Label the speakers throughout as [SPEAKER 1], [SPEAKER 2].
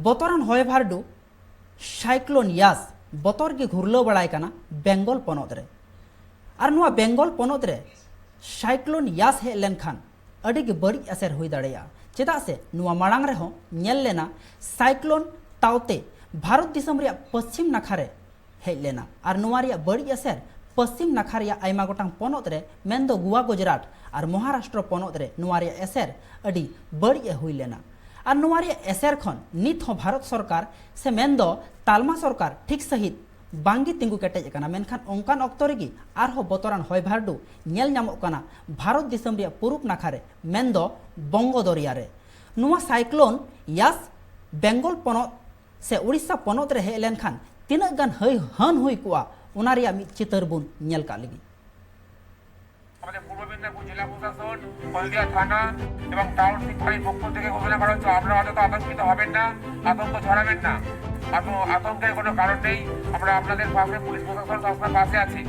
[SPEAKER 1] बतरान हय भारडू cyclone Yaas बतर के घुरलो बड़ाय काना बेंगल पनत रे और नुआ बेंगल पनत रे साइक्लोन यास हेज लेनखान अड़ी के बड़ी असर हुई दाड़ेया चेदा से नुआ मांग रे हो नेल लेना साइक्लोन तावते भारत दिसम रे पश्चिम नाखा रे हेज लेना और नुआ रे बड़ी असर पश्चिम नाखा रे आयमा गोटांग पनत रे मेन दो गोवा गुजरात और महाराष्ट्र पनत रे नुआ रे असर अड़ी बड़ी हुई लेना और नुआ रे असर खन नित हो भारत सरकार से मेन दो तालमा सरकार ठीक सहित बांगी तिंगु केटेज काना मेनखान ओंकान ऑक्तो रेगी आरहो बतरान हय भारडू नेल ᱧᱟᱢᱚᱜ काना भारत दिसम रे पूरब नाखा रे मेन दो बंगो दरिया रे नुआ साइक्लोन यास बेंगल पनत से उड़ीसा पनत रे हेज लेनखान तिनक गान हय हन हुई कोआ उना रिया मिद चितर बुन नेल का लगी
[SPEAKER 2] আমাদের পূর্ব মেদিনীপুর জেলা প্রশাসন হলদিয়া থানা এবং টাউনশিপ ফাঁড়ির পক্ষ থেকে ঘোষণা করা হচ্ছে আপনারা অন্তত আতঙ্কিত হবেন না, আতঙ্ক ছড়াবেন না, আতঙ্কের কোনো কারণ নেই। আমরা আপনাদের পাশে, পুলিশ প্রশাসন সবসময় পাশে আছি।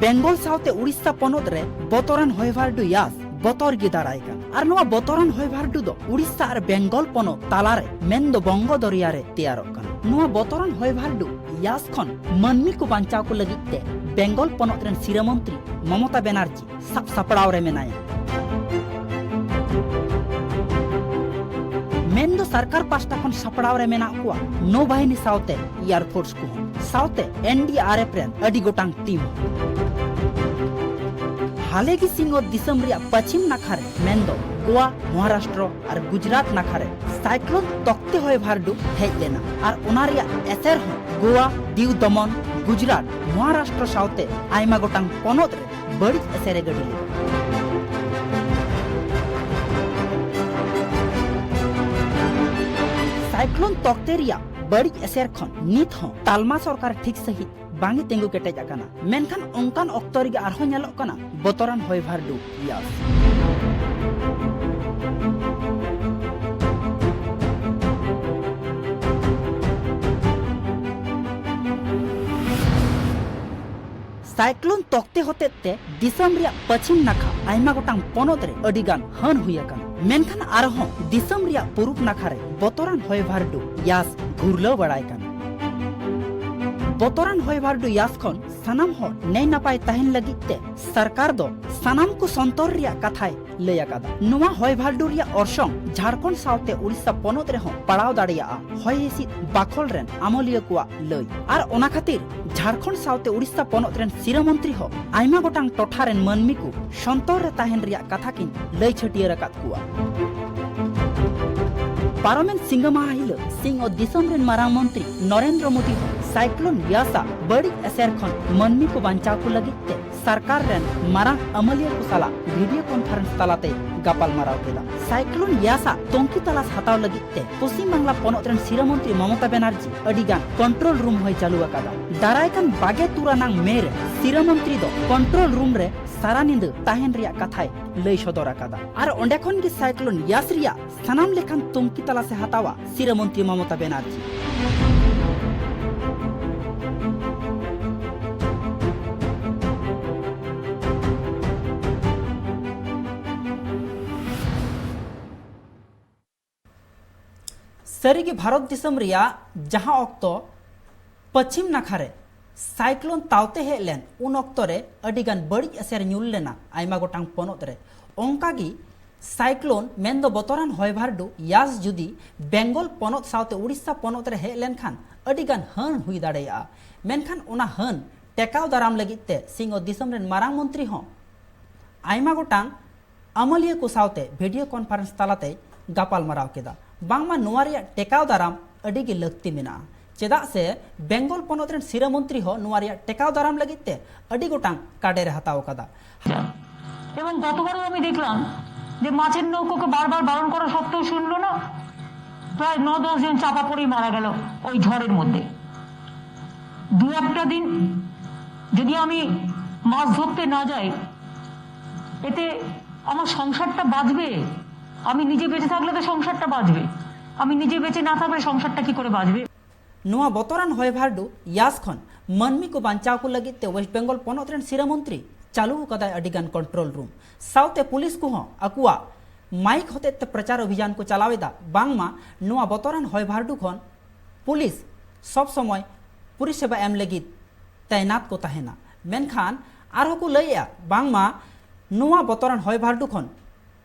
[SPEAKER 1] बेंगल साउते उड़ीसा पनत रे बतरान हय भारडू यास बतर गे दाड़ाय कान और नुआ बतरान हय भारडू दो उड़ीसा और बेंगल पनत तालारे मेन दो बंगो दरिया रे तैयारक कान नुआ बतरान हय भारडू यास खन मानमी को बांचाव को लगित ते बेंगल पनत रेन सिरा मंत्री ममता बनर्जी सब सपड़ाव रे मेनाया मेन दो सरकार पास्टा खन सपड़ाव रे मेना कुआ नौबाहिनी साउते एयरफोर्स को साउते एनडीआरएफ रेन अडी गोटांग टीम हाले की सिंह दिसम रिया पश्चिम नाखा रे मेन दो गोवा महाराष्ट्र और गुजरात नाखा रे साइक्लोन तख्ते हय भारडू हेज लेना और उना रिया असर हो गोवा दीव दमन गुजरात महाराष्ट्र साउते आयमा गोटांग पनत रे बड़ी असर गडी ले साइक्लोन तख्ते रिया बड़ी असर खन नित हो तालमा सरकार ठीक सहित बांगी तेंगु केटेज आकाना मेनखान ओंकान ऑक्तो रेगे आरहो नेलोग काना बतरान हय भारडू यास साइक्लोन तख्ते होते ते दिसम रिया पश्चिम नाखा आयमा गोटांग पनत रे अडिगान हन हुई आकाना मेनखान आरहो दिसम रिया पूरब नाखा रे बतरान हय भारडू यास घुरलो बड़ाय काना बतरान हय भारडू यास खन सानाम हो नई नापाय ताहेन लगित ते सरकार दो सानाम को संतर रिया कथाय लय आकादा नुआ हय भारडू रिया ऑर्सोंग झारखंड साउते उड़ीसा पनत रे हो पड़ाव दाड़िया हय हिसिद बाखल रेन आमलिया कुआ लय आर ओना खातिर झारखंड साउते उड़ीसा पनत रेन सिरा मंत्री हो आयमा गोटांग टोठा रेन मानमी को संतर रे ताहेन रिया कथा किन लय छटियर आकाद कुआ पार्लामेंट सिंह माहिल सिंह और दिसम रेन मारांग मंत्री नरेंद्र मोदी साइक्लोन यासा बड़ी असर खन मानमी को बांचाव को लगित ते सरकार रेन मारांग अमलिया को साला वीडियो कॉन्फ्रेंस तालाते गापाल माराव केदा साइक्लोन यासा तोंकी तलास हताव लगित ते पश्चिम बांग्ला पनत रेन सिरा मंत्री ममता बनर्जी अडिगान कंट्रोल रूम होय चालू आकादा दारायकान बागे तुरानांग मेर सिरा मंत्री दो कंट्रोल रूम रे सारा निंद ताहेन रिया कथाय लय सदर आकादा और ओंडे खन गे साइक्लोन यास रिया सनाम लेखान तोंकी तला से हतावा सिरा मंत्री ममता बनर्जी सरीगे भारत दिसम रिया जहां ऑक्तो पश्चिम नाखा रे साइक्लोन तावते हेज लेन उन ऑक्तो रे अडिगान बड़ी असर ᱧᱩᱨ लेना आयमा गोटांग पनत रे ओंकागी साइक्लोन मेन दो बतरान हय भारडू यास जुदी बेंगल पनत साउते उड़ीसा पनत रे हेज लेनखान अडिगान हन हुई दाड़ेया मेनखान उना हन टेकाव दाराम लगित ते सिंह दिसम रेन मारांग मंत्री हो आयमा गोटांग अमलिया को साउते वीडियो कॉन्फ्रेंस तालाते गापाल माराव केदा बांगमा नुआ रिया टेकाव दाराम अडिगे लगती मेना चेदा से बेंगल पनत रेन सिरा मंत्री हो नुआ रिया टेकाव दाराम लगित ते अडि गोटांग काडे रे हताव कादा
[SPEAKER 3] এবং গতবারও আমি দেখলাম যে মাছের নৌকোকে বারবার বারণ করা সত্ত্বেও শুনলো না, প্রায় 9-10 জন চাপা পড়েই মারা গেল ওই ঝড়ের মধ্যে। দু একটা দিন যদি আমি মাছ ধরতে না যাই এতে আমার সংসারটা বাঁচবে? আমি নিজে বেঁচে থাকলে তো সংসারটা বাঁচবে, আমি নিজে বেঁচে না থাকলে সংসারটা কি করে বাঁচবে?
[SPEAKER 1] नुआ बतरान हय भारडू यास खन मानमी को बांचाव को लगित ते वेस्ट बेंगल पनत रेन सिरा मंत्री चालू कदाय अडिगान कंट्रोल रूम साउते पुलिस को अकुआ माइक होते प्रचार अभियान को चलावेदा बांगमा नुआ बतरान हय भारडू खन पुलिस सब समय परिसेबा एम लगित तैनात को तहेना मेनखान आरो को लैया बांगमा नुआ बतरान हय भारडू खन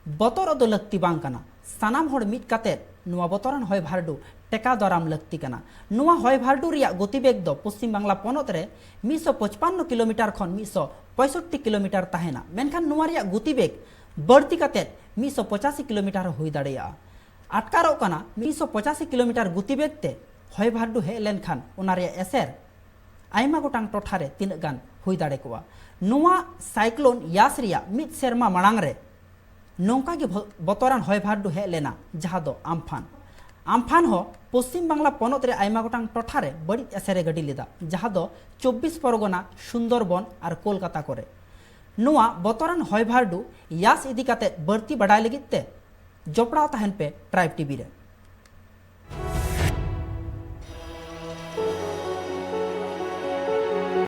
[SPEAKER 1] बतर दो लक्ति बांग कना सानाम हर मिट काते नुआ बतरान हय भारडू टेका दराम लक्ति कना नुआ हय भारडू रिया गतिवेग दो पश्चिम बांगला पनत रे 155 किलोमीटर खन 165 किलोमीटर तहेना मेनखान नुआ रिया गतिवेग बढ़ती काते 185 किलोमीटर हुई दाड़ेया आटकारो कना 185 किलोमीटर गतिवेग ते हय भारडू हे लेनखान ओना रिया एसेर आयमा गोटांग टोठारे तीन गान हुई दाड़े कोआ नुआ साइक्लोन यास रिया मिद सेरमा मांग रे नौका के बतरान हय भारडू हे लेना जहाँ दो आम्फान हो पश्चिम बांगला पनत रे आयमा गोटांग टोठारे बड़ी एसेरे गडी लेदा जहाँ दो 24 परगना सुंदरबन और कोलकाता करे नुआ बतरान हय भारडू यास इदी काते बढ़ती बढ़ाई लगित ते जपड़ाव तहन पे ट्राइब टीवी रे।